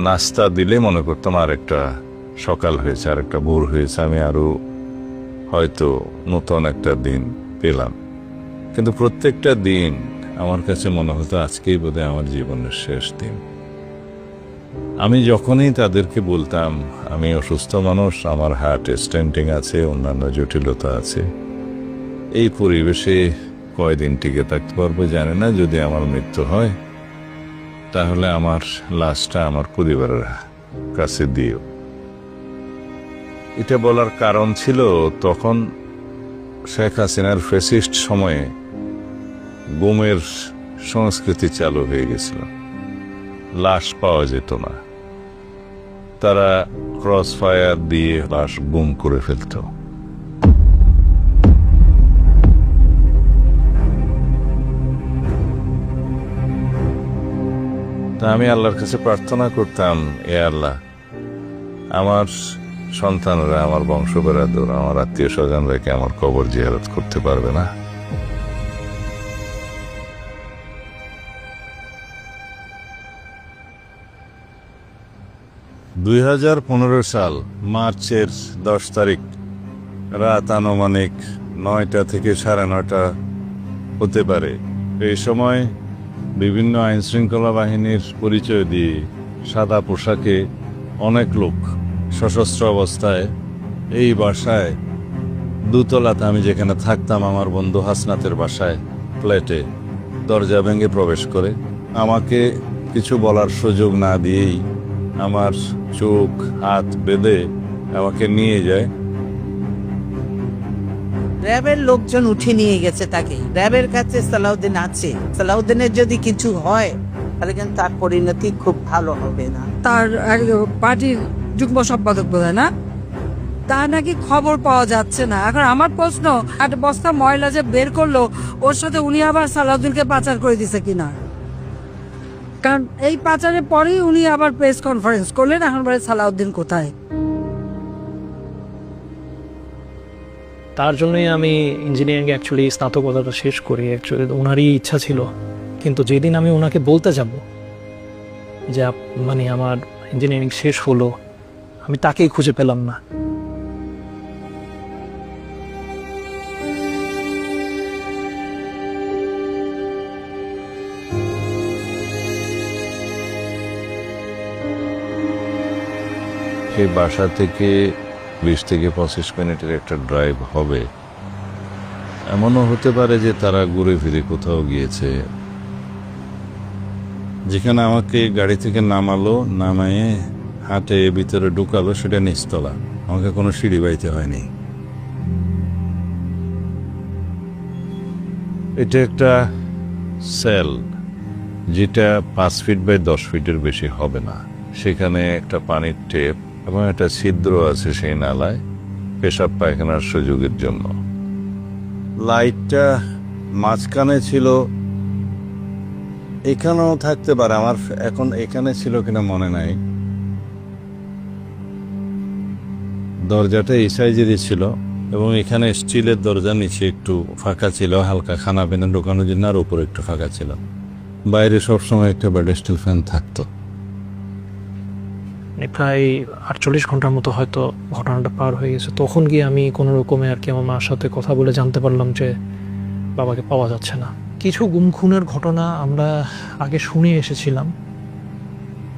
নাস্তা দিলে মনে করতাম আর একটা সকাল হয়েছে, আর একটা ভোর হয়েছে, আমি আরো হয়তো নতুন একটা দিন পেলাম। কিন্তু প্রত্যেকটা দিন আমার কাছে মনে হতো আজকেই বোধহয় আমার জীবনের শেষ দিন। আমি যখনই তাদেরকে বলতাম আমি অসুস্থ মানুষ, আমার হার্ট স্টেন্টিং আছে, অন্যান্য জটিলতা আছে, এই পরিবেশে কয়দিন টিকে থাকতে পারবো জানি না, যদি আমার মৃত্যু হয় তাহলে আমার লাশটা আমার পরিবারের কাছে দিও। এটা বলার কারণ ছিল তখন শেখ হাসিনার ফ্যাসিস্ট সময়ে গুমের সংস্কৃতি চালু হয়ে গেছিল, লাশ পাওয়া যেত না, তারা ক্রস ফায়ার দিয়ে লাশ গুম করে ফেলত। তা আমি আল্লাহর কাছে প্রার্থনা করতাম, এ আল্লাহ, আমার সন্তানরা, আমার বংশ বেরাদর, আমার আত্মীয় স্বজনরা কি আমার কবর জিয়ারত করতে পারবে না? সাল মার্চের 10 তারিখ রাত আনুমানিক 9টা থেকে 9:30 হতে পারে। এই সময় বিভিন্ন আইন শৃঙ্খলা বাহিনীর পরিচয় দিয়ে সাদা পোশাকে অনেক লোক সশস্ত্র অবস্থায় এই বাসায়, দোতলাতে আমি যেখানে থাকতাম, আমার বন্ধু হাসনাতের বাসায়, ফ্ল্যাটে দরজা ভেঙে প্রবেশ করে আমাকে কিছু বলার সুযোগ না দিয়েই আমার চোখ হাত বেঁধে আমাকে নিয়ে যায়। র্যাবের লোকজন উঠে নিয়ে গেছে তাকে। র্যাবের কাছে সালাউদ্দিন আছে, সালাউদ্দিনের যদি কিছু হয় তাহলে কিন্তু তার পরিণতি খুব ভালো হবে না। তার পার্টির যুগ্ম সম্পাদক বোধ হয় না, তার নাকি খবর পাওয়া যাচ্ছে না। এখন আমার প্রশ্ন, একটা বস্তা ময়লা যে বের করলো, ওর সাথে উনি আবার সালাউদ্দিনকে পাচার করে দিছে কিনা? কারণ এই পাচারের পরেই উনি আবার প্রেস কনফারেন্স করলেন, এখন বলে সালাউদ্দিন কোথায়। তার জন্যই আমি ইঞ্জিনিয়ারিং অ্যাকচুয়ালি স্নাতকোত্তরটা শেষ করি। অ্যাকচুয়ালি ওনারই ইচ্ছা ছিল, কিন্তু যেদিন আমি ওনাকে বলতে যাব যে মানে আমার ইঞ্জিনিয়ারিং শেষ হলো, আমি তাকেই খুঁজে পেলাম না। সেই বাসা থেকে 20 থেকে 25 মিনিটের একটা ড্রাইভ হবে। এমনও হতে পারে যে তারা ঘুরে ফিরে কোথাও গিয়েছে। যেখানে আমাকে গাড়ি থেকে নামালো, নামায়ে হাটে ভিতরে ঢুকালো, সেটা নিচতলা, আমাকে কোনো সিঁড়ি বাইতে হয়নি। এটা একটা সেল যেটা 5 ফিট বাই 10 ফিটের বেশি হবে না। সেখানে একটা পানির টেপ এবং একটা ছিদ্র আছে সেই নালায় পেশাব পায়খানার সুযোগের জন্য। লাইটটা মাঝখানে ছিল, এখানেও থাকতে পারে, আমার এখন এখানে ছিল কিনা মনে নাই। দরজাটা এই সাইজেরই ছিল এবং এখানে স্টিলের দরজা, নিচে একটু ফাঁকা ছিল, হালকা খানা পেনা ঢোকানোর জন্য, আর উপরে একটু ফাঁকা ছিল। বাইরে সবসময় একটা ব্যাডস্টিল ফ্যান থাকতো। প্রায় 48 ঘন্টার মতো হয়তো ঘটনাটা পার হয়ে গেছে। তখন গিয়ে আমি কোনো রকমে আর কি আমার মার সাথে কথা বলে জানতে পারলাম যে বাবাকে পাওয়া যাচ্ছে না। কিছু গুম খুনের ঘটনা আমরা আগে শুনে এসেছিলাম,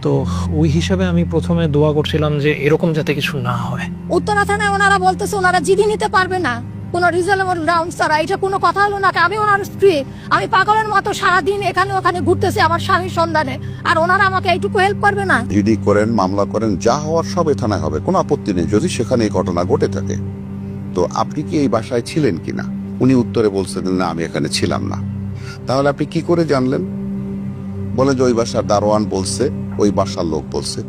তো ওই হিসাবে আমি প্রথমে দোয়া করছিলাম যে এরকম যাতে কিছু না হয়। উত্তরা থানায় ওনারা বলতেছে ওনারা জিডি নিতে পারবে না, কোনো রিজনেবল গ্রাউন্ড ছাড়া। এটা কোনো কথা হলো না। আমি ওনার স্ত্রী, আমি পাগলের মতো সারাদিন এখানে ওখানে ঘুরতেছি আমার স্বামীর সন্ধানে, আর ওনারা আমাকে এইটুকু হেল্প করবে না? জিডি করেন, মামলা করেন, যা হওয়ার সব থানায় হবে, কোনো আপত্তি নেই যদি সেখানে এই ঘটনা ঘটে থাকে। তো আপনি কি এই বাসায় ছিলেন কিনা? উনি উত্তরে বলছেন না, আমি এখানে ছিলাম না। তাহলে আপনি কি করে জানলেন? বলে যে ওই বাসার দারোয়ান বলছে, ওই বাসার লোক বলছে।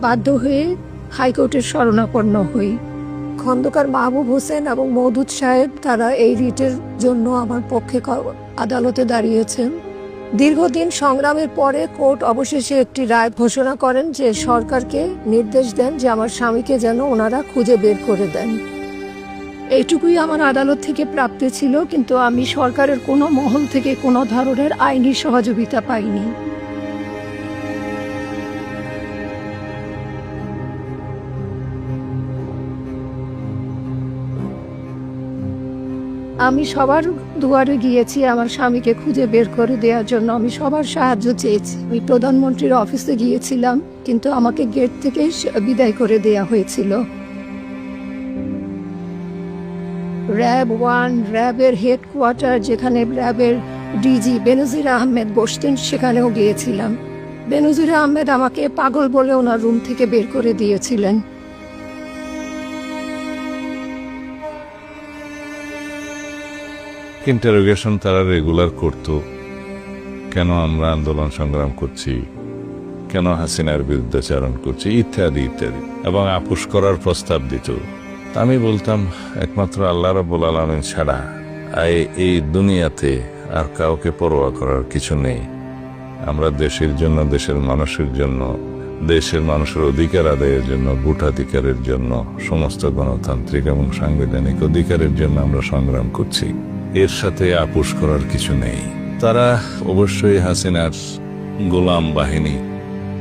বাধ্য হয়ে হাইকোর্টের শরণাপন্ন হই। খন্দকার মাহবুব হোসেন এবং মওদুদ সাহেব তারা এই রিটের জন্য আমার পক্ষে আদালতে দাঁড়িয়েছেন। দীর্ঘদিন সংগ্রামের পরে কোর্ট অবশেষে একটি রায় ঘোষণা করেন যে সরকারকে নির্দেশ দেন যে আমার স্বামীকে যেন ওনারা খুঁজে বের করে দেন। এইটুকুই আমার আদালত থেকে প্রাপ্তি ছিল, কিন্তু আমি সরকারের কোনো মহল থেকে কোনো ধরনের আইনি সহযোগিতা পাইনি। আমি সবার দুয়ারে গিয়েছি আমার স্বামীকে খুঁজে বের করে দেওয়ার জন্য, আমি সবার সাহায্য চেয়েছি। আমি প্রধানমন্ত্রীর অফিসে গিয়েছিলাম, কিন্তু আমাকে গেট থেকে বিদায় করে দেয়া হয়েছিল। র্যাব 1, র্যাবের হেডকোয়ার্টার যেখানে র্যাবের ডিজি বেনজির আহমেদ বসতেন, সেখানেও গিয়েছিলাম। বেনজির আহমেদ আমাকে পাগল বলে ওনার রুম থেকে বের করে দিয়েছিলেন। ইন্টারোগেশন তারা রেগুলার করত, কেন আমরা আন্দোলন সংগ্রাম করছি, কেন হাসিনার বিরুদ্ধাচারণ করছি, ইত্যাদি ইত্যাদি, এবং আপোষ করার প্রস্তাব দিত। আমি বলতাম একমাত্র আল্লাহ রাব্বুল আলামিন ছাড়া এই দুনিয়াতে আর কাউকে পরোয়া করার কিছু নেই। আমরা দেশের জন্য, দেশের মানুষের জন্য, দেশের মানুষের অধিকার আদায়ের জন্য, ভোটাধিকারের জন্য, সমস্ত গণতান্ত্রিক এবং সাংবিধানিক অধিকারের জন্য আমরা সংগ্রাম করছি। এর সাথে আপোষ করার কিছু নেই। তারা অবশ্যই হাসিনার গোলাম বাহিনী,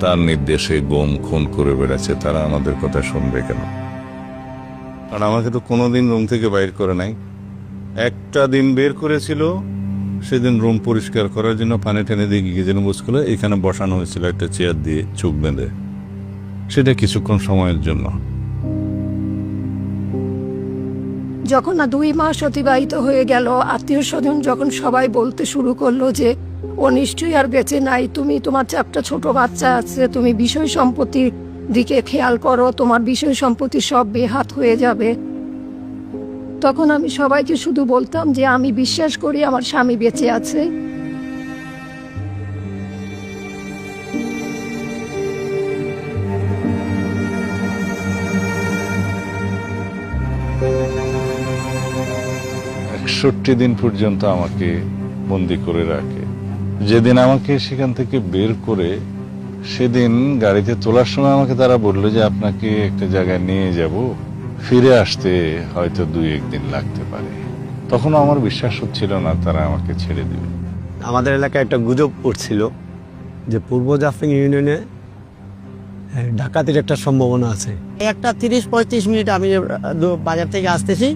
তার নির্দেশে গুম খুন করে বেড়াচ্ছে, তারা আমাদের কথা শুনবে কেন? আর আমাকে তো কোনোদিন রুম থেকে বাইর করে নাই। একটা দিন বের করেছিল, সেদিন রুম পরিষ্কার করার জন্য পানি টেনে দিয়ে গিয়ে যেন বুঝছিল এখানে বসানো হয়েছিল একটা চেয়ার দিয়ে চোখ বেঁধে, সেটা কিছুক্ষণ সময়ের জন্য। যখন না 2 মাস অতিবাহিত হয়ে গেল, আত্মীয় স্বজন যখন সবাই বলতে শুরু করলো যে ও নিশ্চয়ই আর বেঁচে নাই, তুমি, তোমার 4টা ছোট বাচ্চা আছে, তুমি বিষয় সম্পত্তির দিকে খেয়াল করো, তোমার বিষয় সম্পত্তি সব বেহাত হয়ে যাবে, তখন আমি সবাইকে শুধু বলতাম যে আমি বিশ্বাস করি আমার স্বামী বেঁচে আছে। ষাট দিন পর্যন্ত আমাকে বন্দি করে রাখে। যেদিন আমাকে সেখান থেকে বের করে সেদিন গাড়িতে তোলার সময় আমাকে তারা বললো যে আপনাকে একটা জায়গায় নিয়ে যাব, ফিরে আসতে হয়তো 2-1 দিন লাগতে পারে। তখন আমার বিশ্বাস হচ্ছিল না তারা আমাকে ছেড়ে দেবে। আমাদের এলাকায় একটা গুজব উঠছিল যে পূর্ব জাফলং ইউনিয়নে ডাকাতির একটা সম্ভাবনা আছে। একটা 30-35 মিনিট আমি বাজার থেকে আসতেছি,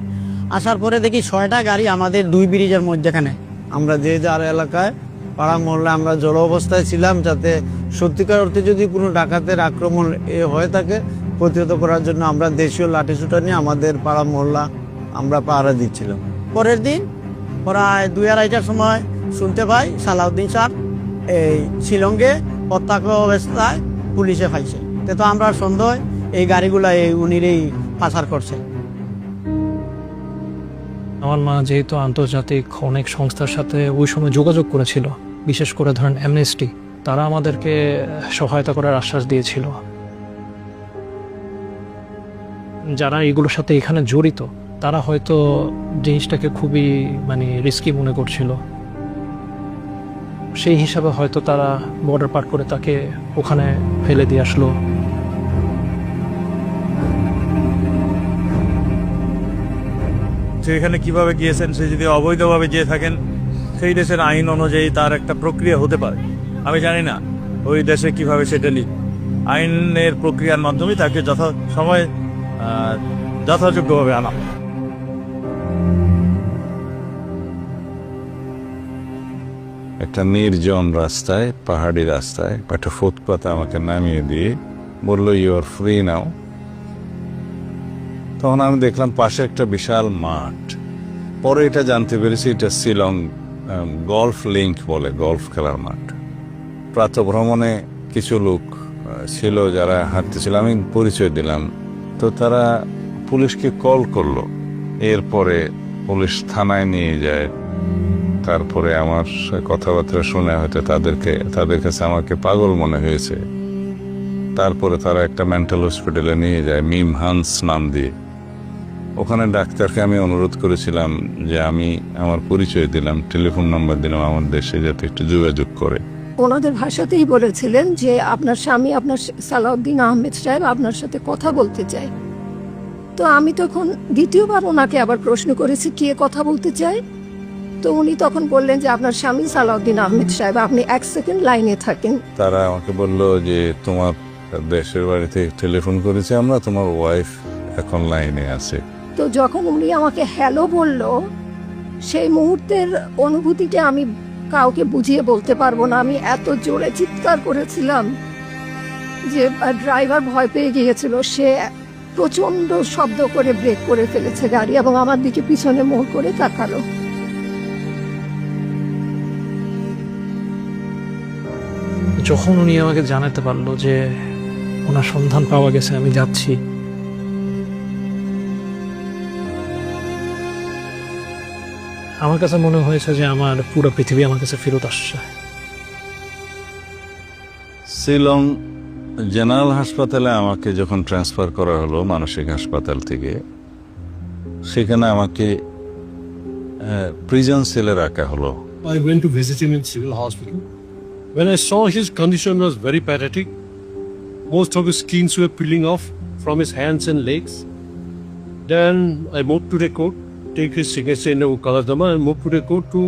আসার পরে দেখি 6টা গাড়ি আমাদের 2 ব্রিজের মধ্যেখানে। আমরা যে যার এলাকায় পাড়া মহল্লা আমরা জড়ো অবস্থায় ছিলাম, যাতে সত্যিকার অর্থে যদি কোনো ডাকাতের আক্রমণ হয়ে থাকে প্রতিহত করার জন্য আমরা দেশীয় লাঠিসোঁটা নিয়ে আমাদের পাড়া মহল্লা আমরা পাহারা দিচ্ছিলাম। পরের দিন প্রায় 2-2:30টার সময় শুনতে পাই সালাউদ্দিন স্যার এই শিলংয়ে প্রত্যক্ষ অবস্থায় পুলিশে পাইছে। তো আমরা সন্দেহ এই গাড়িগুলা উনিরই পাচার করছে। আমার মা যেহেতু আন্তর্জাতিক অনেক সংস্থার সাথে ওই সময় যোগাযোগ করেছিল, বিশেষ করে ধরেন অ্যামনেস্টি, তারা আমাদেরকে সহায়তা করার আশ্বাস দিয়েছিল। যারা এগুলোর সাথে এখানে জড়িত তারা হয়তো জিনিসটাকে খুবই রিস্কি মনে করছিল, সেই হিসাবে হয়তো তারা বর্ডার পার করে তাকে ওখানে ফেলে দিয়ে আসলো। সেখানে কিভাবে গিয়েছেন, সে যদি অবৈধভাবে যেয়ে থাকেন সেই দেশের আইন অনুযায়ী তার একটা প্রক্রিয়া হতে পারে। আমি জানি না ওই দেশে কিভাবে সেটা আইনের প্রক্রিয়ার মাধ্যমে তাকে যথাসময়ে যথাযোগ্যভাবে আনা। একটা নির্জন রাস্তায়, পাহাড়ি রাস্তায় একটা ফুটপাতে আমাকে নামিয়ে দিয়ে বলল ইউ আর ফ্রি নাও। তখন আমি দেখলাম পাশে একটা বিশাল মাঠ। পরে এটা জানতে পেরেছি এটা শিলং গলফ লিঙ্ক বলে, গলফ খেলার মাঠ। প্রাতঃভ্রমণে কিছু লোক ছিল যারা হাঁটতেছিল, আমি পরিচয় দিলাম, তো তারা পুলিশকে কল করলো। এরপরে পুলিশ থানায় নিয়ে যায়। তারপরে আমার কথাবার্তা শুনে হয়তো তাদের কাছে আমাকে পাগল মনে হয়েছে। তারপরে তারা একটা মেন্টাল হসপিটালে নিয়ে যায়, মিম হান্স নাম দিয়ে। ওখানে ডাক্তারকে আমি অনুরোধ করেছিলাম যে আমি আমার পরিচয় দিলাম, টেলিফোন নাম্বার দিলাম আমার দেশে, যাতে একটু যোগাযোগ করে। ওনাদের ভাষাতেই বলেছিলেন যে আপনার স্বামী, আপনার সালাউদ্দিন আহমেদ সাহেব আপনার সাথে কথা বলতে চায়। তো আমি তখন দ্বিতীয়বার ওনাকে আবার প্রশ্ন করেছি কে কথা বলতে চায়। তো উনি তখন বললেন যে আপনার স্বামী সালাউদ্দিন আহমেদ সাহেব, আপনি 1 সেকেন্ড লাইনে থাকেন। তারা আমাকে বলল যে তোমার দেশের বাড়িতে টেলিফোন করেছে আমরা, তোমার ওয়াইফ এখন লাইনে আছে। তো যখন উনি আমাকে হ্যালো বলল, সেই মুহূর্তের অনুভূতিটা আমি কাউকে বুঝিয়ে বলতে পারবো না। আমি এত জোরে চিৎকার করেছিলাম যে ড্রাইভার ভয় পেয়ে গিয়েছিল। সে প্রচন্ড শব্দ করে ব্রেক করে ফেলেছে গাড়ি এবং আমার দিকে পিছনে মোড় করে তাকালো। যখন উনি আমাকে জানাতে পারলো যে ওনার সন্ধান পাওয়া গেছে, আমি যাচ্ছি, আমার কাছে মনে হয়েছে যে আমার পুরো পৃথিবী আমার কাছে ফেরত আসছে। শিলং জেনারেল হাসপাতালে আমাকে যখন ট্রান্সফার করা হলো মানসিক হাসপাতাল থেকে, সেখানে আমাকে প্রিজন সেলে রাখা হলো। I went to visit him in civil hospital. When I saw his condition was very pathetic, most of his skins were peeling off from his hands and legs. Then I moved to the court, take his signature in Kaladama and moved to the court to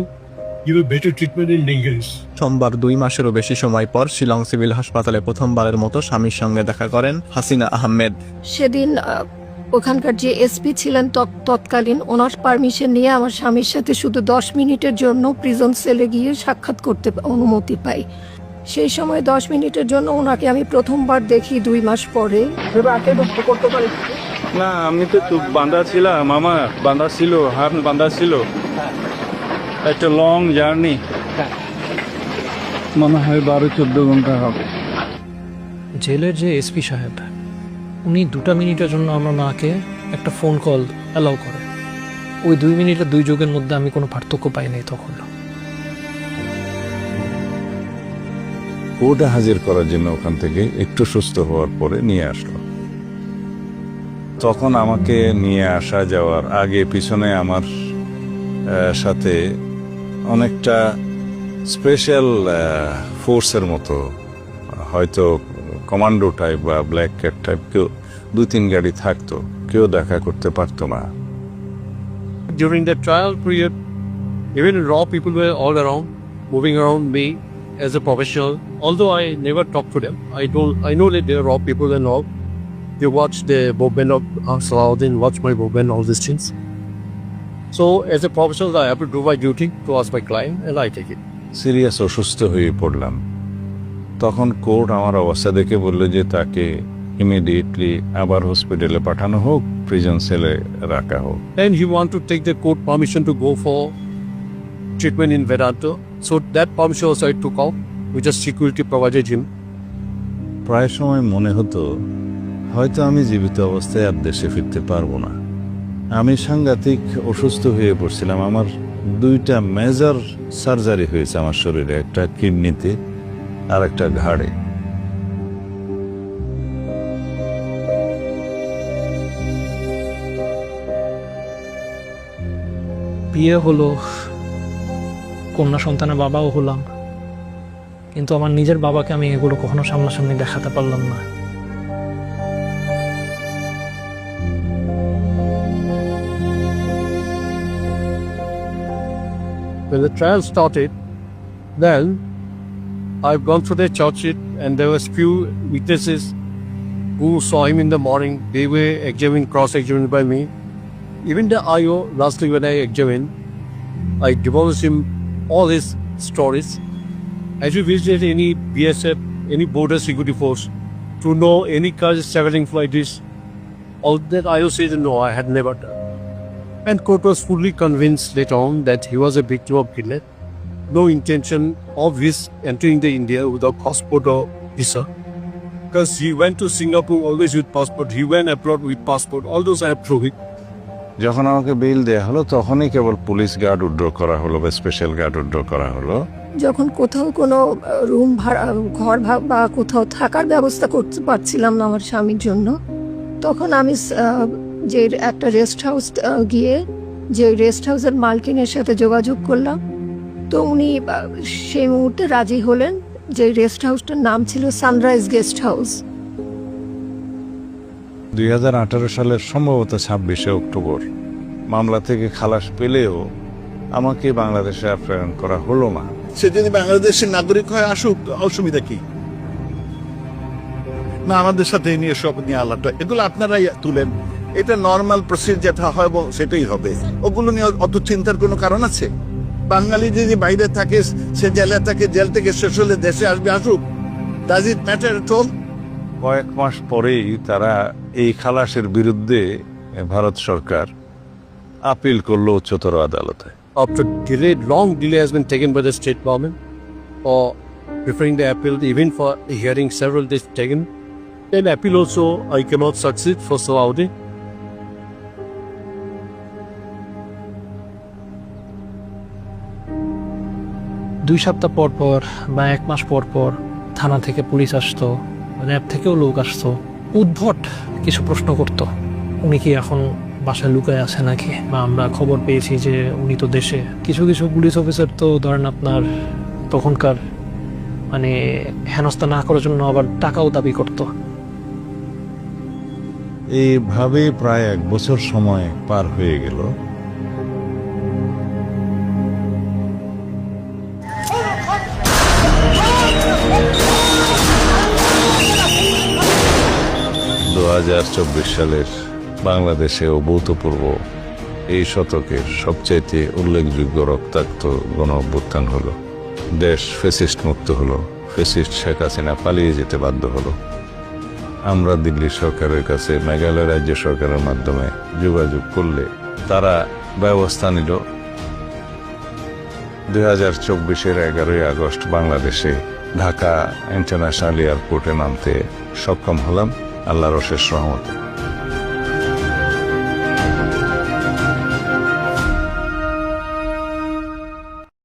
give a better treatment in Ningris. সোমবার 2 মাসেরও বেশি সময় পর Shillong civil হাসপাতালে প্রথমবারের মতো স্বামীর সঙ্গে দেখা করেন হাসিনা আহমেদ। সেদিন ওখানকার যে এসপি ছিলেন তৎকালীন, ওনার পারমিশন নিয়ে আমার স্বামীর সাথে শুধু 10 মিনিটের জন্য প্রিজন সেলে গিয়ে সাক্ষাৎ করতে অনুমতি পাই। সেই সময় 10 মিনিটের জন্য ওনাকে আমি প্রথমবার দেখি 2 মাস পরে। না, আমি তো বাঁধা ছিলাম, আমার বাঁধা ছিল, হাত বাঁধা ছিল। একটা লং জার্নি, মনে হয় 12-14 ঘন্টা হবে। জেলের যে এসপি সাহেব, উনি 2 মিনিটের জন্য আমার মাকে একটা ফোন কল অ্যালাউ করে। ওই 2 মিনিটের 2 যুগের মধ্যে আমি কোনো পার্থক্য পাইনি তখন। কোর্টে হাজির করার জন্য ওখান থেকে একটু সুস্থ হওয়ার পরে নিয়ে আসলো। তখন আমাকে নিয়ে আসা যাওয়ার আগে পিছনে আমার সাথে অনেকটা স্পেশাল ফোর্সের মতো, হয়তো কমান্ডো টাইপ বা ব্ল্যাক ক্যাট টাইপ কেউ 2-3 গাড়ি থাকতো, কেউ দেখা করতে পারতো না। During the trial period, even raw people were all around, moving around me as a professional. Although I never talked to them, I know that they are raw people and all. They watch the movement of Salahuddin, watch my movement, all these things. So as a professional, I have to do my duty towards my client and I take it. Serious অসুস্থ হয়ে পড়লাম। তখন court আমার অবস্থা দেখে বলল যে তাকে ইমিডিয়েটলি আবার হসপিটালে পাঠানো হোক, প্রিজন সেলে রাখা হোক। And he want to take the court permission to go for treatment in Vedanta. So that permission also I took out, which is security provided him. প্রায় সময় মনে হতো হয়তো আমি জীবিত অবস্থায় আর দেশে ফিরতে পারবো না। আমি সাংঘাতিক অসুস্থ হয়ে পড়ছিলাম। আমার 2টা মেজর সার্জারি হয়েছে আমার শরীরে, একটা কিডনিতে আর একটা ঘাড়ে। বিয়ে হলো, কন্যা সন্তানের বাবাও হলাম, কিন্তু আমার নিজের বাবাকে আমি এগুলো কখনো সামনাসামনি দেখাতে পারলাম না। When the trial started, then I've gone through the church and there was few witnesses who saw him in the morning. They were examined, cross-examined by me. Even the IO, lastly when I examined, I divulged him all his stories. As we visited any BSF, any border security force, to know any cars traveling like this, all that IO said no, I had never done. And court was fully convinced later on that he was a victim of kidnap. No intention of his entering the India without passport or visa. Because he went to Singapore always with passport. He went abroad with passport. All those I have proved. যখন আমাকে bail দেয়া হলো তখনই কেবল police guard withdraw করা হলো বা special guard withdraw করা হলো। যখন কোথাও কোনো রুম ভাড়া, ঘর বা কোথাও থাকার ব্যবস্থা করতে পারছিলাম না আমার স্বামীর জন্য, তখন আমি যে একটা রেস্ট হাউস গিয়ে যে রেস্ট হাউসের মালকিনের সাথে যোগাযোগ করলাম। তো উনি সেই মুহূর্তে রাজি হলেন। যে রেস্ট হাউসটার নাম ছিল সানরাইজ গেস্ট হাউস। 2018 সালের সম্ভবত 26শে অক্টোবর মামলা থেকে খালাস পেলেও আমাকে বাংলাদেশে প্রেরণ করা হলো না। সে যদি বাংলাদেশের নাগরিক হয় আসুক, অসুবিধা কি? না, আমাদের সাথে নিয়ে সব নিয়ে আলাদা, এগুলো আপনারাই তুলেন। এটা নর্মাল প্রসিড যেটা হয় সেটাই হবে। ওগুলো নিয়ে অত চিন্তার কোনো কারণ আছে? বাঙালি যদি বাইরে থাকে, সে জেলে থাকে, জেল থেকে শেষ হলে দেশে আসবে, আসুক। Does it matter at all? কয়েক মাস পরেই তারা এই খালাসের বিরুদ্ধে ভারত সরকার আপিল করলো উচ্চতর আদালতে। After long delay has been taken by the state government for preferring the appeal, even for the hearing several days taken. Then appeal also I cannot succeed for Saudi. 2 সপ্তাহ পর পর বা 1 মাস পর পর থানা থেকে পুলিশ আসতো, র্যাব থেকেও লোক আসতো, উদ্ভট কিছু প্রশ্ন করতো। উনি কি এখন বাসায় লুকায় আছে নাকি, বা আমরা খবর পেয়েছি যে উনি তো দেশে। কিছু কিছু পুলিশ অফিসার তো ধরেন আপনার তখনকার মানে হেনস্থা না করার জন্য আবার টাকাও দাবি করতো। এইভাবে প্রায় 1 বছর সময় পার হয়ে গেল। সালের বাংলাদেশে অভূতপূর্ব এই শতকের সবচাইতে উল্লেখযোগ্য রক্তাক্ত গণ অভ্যুত্থান হলো। দেশ ফ্যাসিস্ট মুক্ত হলো। ফ্যাসিস্ট শেখ হাসিনা পালিয়ে যেতে বাধ্য হলো। আমরা দিল্লি সরকারের কাছে মেঘালয় রাজ্য সরকারের মাধ্যমে যোগাযোগ করলে তারা ব্যবস্থা নিল। 2024-এর 11ই আগস্ট বাংলাদেশে ঢাকা ইন্টারন্যাশনাল এয়ারপোর্টে নামতে সক্ষম হলাম আল্লাহর অশেষ রহমতে।